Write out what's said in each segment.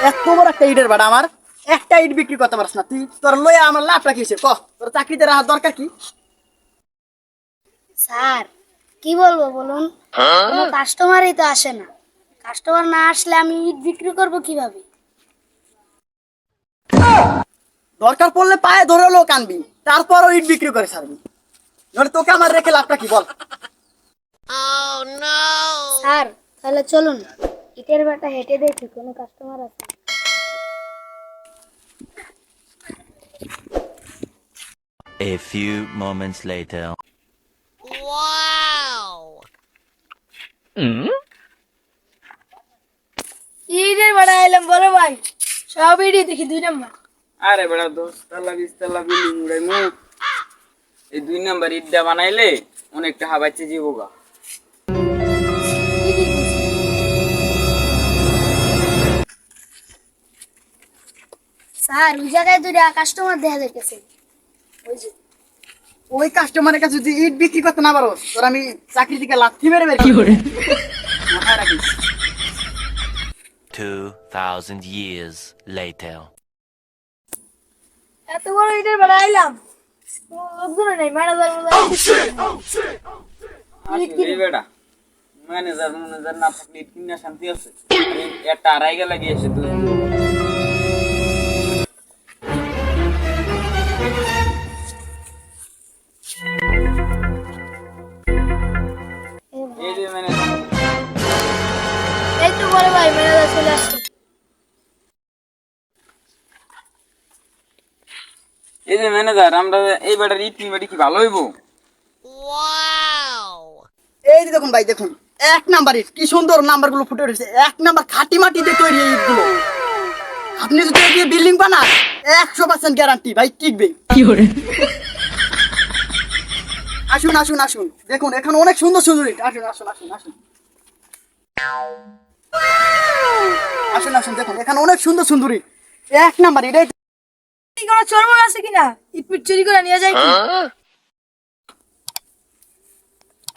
এত বড় একটা ইটের ভাড়া আমার একটা ইট বিক্রি করতে পারছ না তুই তোর লইয়া আমার লাভটা কিসে ক তোর চাকরিতে রাখার দরকার কি স্যার কি বলবো বলুন, কোনো কাস্টমারই তো আসে না। কাস্টমার না আসলে আমি ইট বিক্রি করব কিভাবে? দরকার পড়লে পায়ে ধরে লোক আনবি তারপরও ইট বিক্রি করে ছাড়বি নইলে তোকে আমার রেখে লাভটা কি বল স্যার তাহলে চলুন ইটের বাটা হেঁটে দেখি কোনো কাস্টমার আছে। A few moments later. ইটের বাটা এলাম বড় ভাই, সব ইটই দেখি 2 নাম্বার। আরে বেড়া 10 তলা 20 তলা বিল্ডিং উড়াই মুখ এই 2 নাম্বার ইটটা বানাইলে অনেকটা হাবাইছে জীবগা। স্যার ওই জায়গায় 2টা কাস্টমার দেখা যাইতেছে। ওই যে ওই কাস্টমারের কাছে যদি ইট বিক্রি করতে না পারো তোর আমি চাকরি থেকে লাথি মেরে বের করে মাথায় রাখিস 2000 years later. এত বড় ইটের বাটা এলাম, লোকজন নেই, ম্যানেজার এই বেড়া ম্যানেজার না থাকলে ইট কিনা শান্তি আছে। আমি একটা আড়াই গেলা গিয়েছে তুই এই যে ম্যানেজার এই তো বড় ভাই ম্যানেজার চলে আসছে। এই যে ম্যানেজার আমরা এই বেটার ইট নিবাড়ি কি ভালো হইব? এই যে দেখুন ভাই দেখুন 1 নাম্বার ইট কি সুন্দর নাম্বারগুলো ফুটে উঠেছে 1 নাম্বার খাঁটি মাটি দিয়ে তৈরি এই ইটগুলো আপনি যদি এই বিল্ডিং বানান 100% গ্যারান্টি ভাই টিকবে আসুন আসুন আসুন দেখুন এখানে অনেক সুন্দর সুন্দর ইট আসুন আসুন আসুন আসুন আসুন আসুন দেখুন এখানে অনেক সুন্দর সুন্দর ইট 1 নাম্বার ইট কোনো চোর আছে কিনা ইট পিট চুরি করে নিয়ে যায় কি?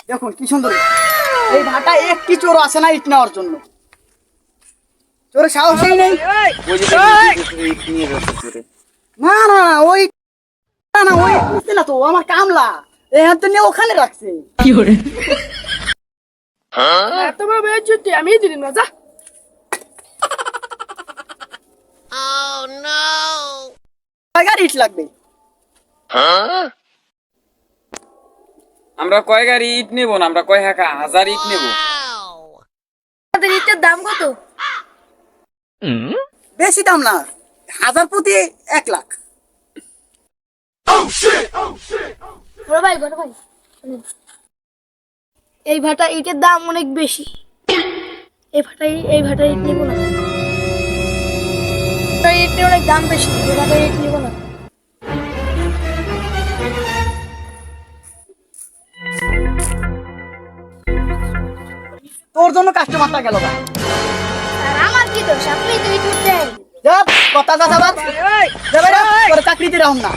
দেখুন কি সুন্দর ইট। এই ভাটা একটি চোর আসে না ইট নেওয়ার জন্য চোরের সাহসই নেই ওই যে ইট নিয়ে যাচ্ছে তোরে না না না ওই না না ওই বুঝতে না তো ও আমার কামলা এই হাত নিয়ে ওখানে রাখছে এত বড় বেজ্জতি আমি দিলাম না যা। কয়গার ইট লাগবে আমরা কয় গাড়ি ইট নেব না আমরা কয় হাজার ইট নেব? আমাদের ইটের দাম কত? বেশি দাম না 1000 প্রতি 1 লাখ বড় ভাই শুনুন। এই ভাটা ইটের দাম অনেক বেশি, এই ভাটা ইট নিব না, এই ইটের অনেক দাম বেশি, এই ভাটা ইট নিব না। তোর জন্য কাস্টমারটা গেল ভাই আর আমার কি দোষ, আপনি তো ইট নিতে কথা কথা বাদ যাবে না তোর চাকরিতে রাখুন না